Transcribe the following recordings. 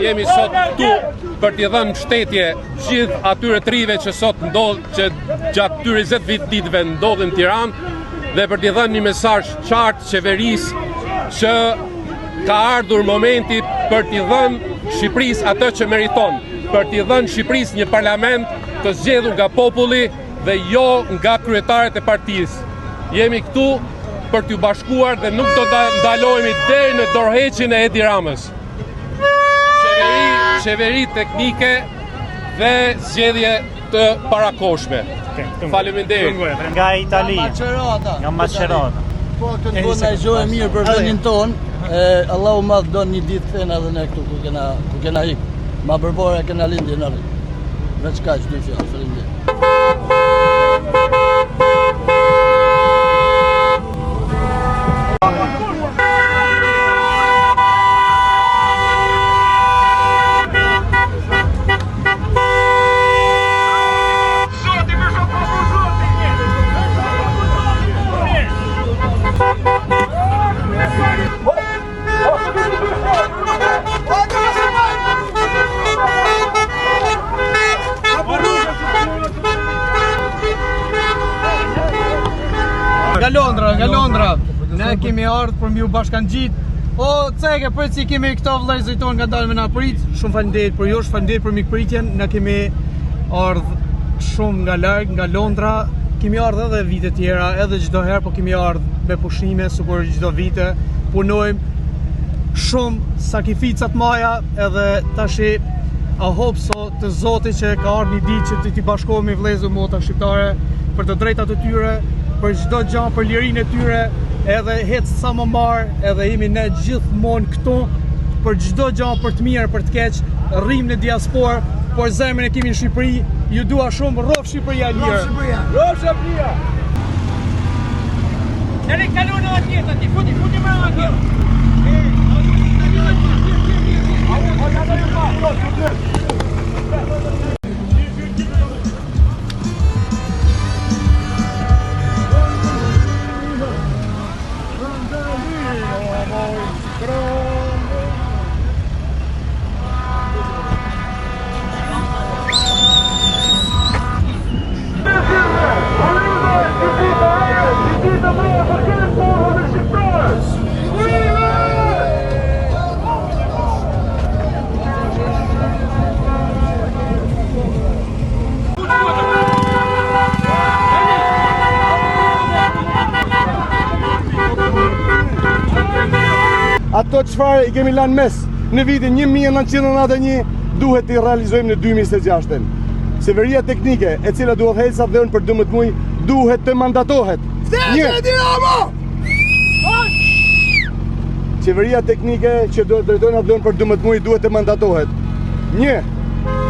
Jemi sot këtu për t'i dhënë mbështetje gjithë atyre trive që sot që gjatë këtyre 20 ditëve ndodhin në Tiranë dhe për t'i dhënë një mesazh qartë qeverisë që ka ardhur momenti për t'i dhënë Shqipërisë atë që meriton, për t'i dhënë Shqipërisë një parlament të zgjedhur nga populli dhe jo nga kryetarët e partisë. Jemi këtu për t'ju bashkuar dhe nuk do të ndalohemi deri në dorëheqjen e Edi Ramës. Qeveri teknike dhe zgjedhje të parakoshme. Faleminderit. Nga Itali, nga Macerata. Po të në bëna e gjohë e mirë për vendin tonë, Allahu madhë do një ditë thena dhe ne këtu ku kena hikë. Ma përbore kena lindje në rritë. Veç ka që dy fjallë, faleminderit. Nga Londra, ne kemi ardhur për mbi u bashkangjit. O ceke, për si kemi këto vëllezërit tonë nga dalë me na prit. Shumë faleminderit për ju, faleminderit për mikpritjen. Ne kemi ardhur shumë nga larg, nga Londra. Kemi ardhur edhe vite tjera, edhe çdo herë, po kemi ardhur me pushime, sikur çdo vite. Punojmë shumë sakrificat maja, edhe tashi a hopso të Zotit që ka ardhur një ditë që t'i bashkohemi vëllezër mota shqiptare për të drejtat e tyre, për çdo gjë, për lirinë e tyre, edhe hec sa më marr, edhe jemi ne gjithmonë këtu për çdo gjë, për të mirë, për të keq, rrim në diasporë, por zemrën e kemi në Shqipëri. Ju dua shumë, rrof Shqipëria e lirë. Rrof Shqipëria. Deri kalon atje, futi më atje. Ato çfarë i kemi lanë mes në vitin 1991 duhet t'i realizojmë në 2026. Qeveria teknike e cila duhet hecë atë dhënë për 12 muaj duhet të mandatohet. Qeveria teknike që do të drejtojnë atë dhënë për 12 muaj duhet të mandatohet. Një,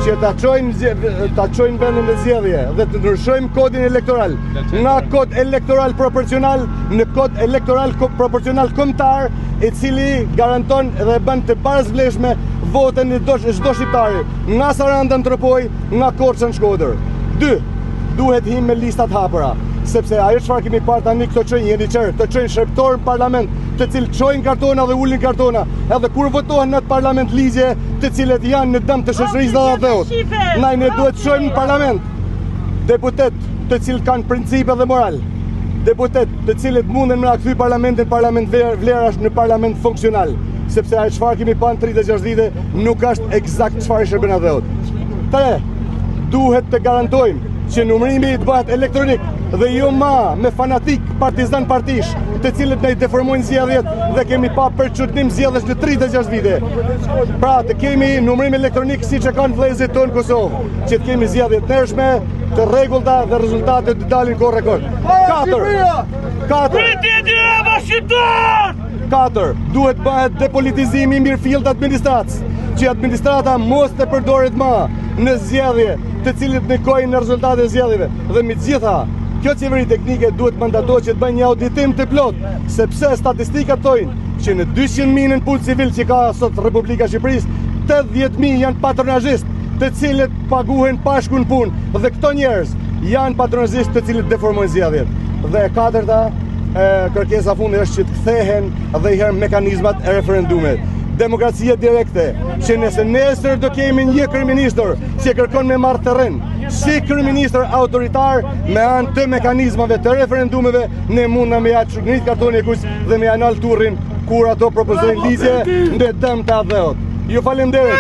që ta çojnë vendin e zgjedhje dhe të ndryshojmë kodin elektoral nga kod elektoral proporcional në kod elektoral proporcional kombëtar, i cili garanton dhe bën të parazvleshme votën e çdo shqiptari, nga Saranda në Tropoj, nga Korça në Shkodër. 2. Duhet him me listat hapura, sepse ajo çfarë kemi parë tani këto çojnë jeni çerë, të çojnë shërptor në parlament, të cilët çojnë kartona dhe ulin kartona, edhe kur votohen në atë parlament ligje, të cilët janë në dëm të shoqërisë dhe dheut. Ne duhet të çojmë në parlament deputet të cilët kanë principe dhe moral. Deputet të cilët munden me na kthy parlamentin parlament vlerash në parlament funksional, sepse ajo çfarë kemi pa në 36 vite nuk është eksakt çfarë shërben dheut. 3. Duhet të garantojmë që numërimi të bëhet elektronik dhe jo ma me fanatik partizan partish, të cilët ne i deformojnë zgjedhjet dhe kemi pa përçutnim zgjedhjes në 36 vite. Pra të kemi numërim elektronik siç e kanë vëllezërit tonë në Kosovë, që të kemi zgjedhje të ndershme, të rregullta dhe rezultatet të dalin kohë rekord. 4. Duhet bëhet depolitizimi i mirëfillt administratës, që administrata mos të përdoret më në zgjedhje, të cilët ndikojnë në rezultatet e zgjedhjeve. Dhe me gjitha, kjo qeveri teknike duhet mandatohet që të bëjë një auditim të plot, sepse statistikat thonë që në 200.000 në punë civil që ka sot Republika e Shqipërisë, 80.000 janë patronazhist, të cilët paguhen pashku në punë, dhe këto njerëz janë patronazist të cilët deformojnë zgjedhjet. Dhe e katërta, kërkesa fundi është që të kthehen dhe i herë mekanizmat e referendumit. Demokracia direkte, që nëse nesër do kemi një kryeministër që kërkon me marrë terren, si kryeministër autoritar me anë të mekanizmave të referendumeve, ne mund me ja çrugënit kartoni e kuq dhe me anal turrin kur ato propozojnë ligje ndë dëm të adheot. Ju falenderoj.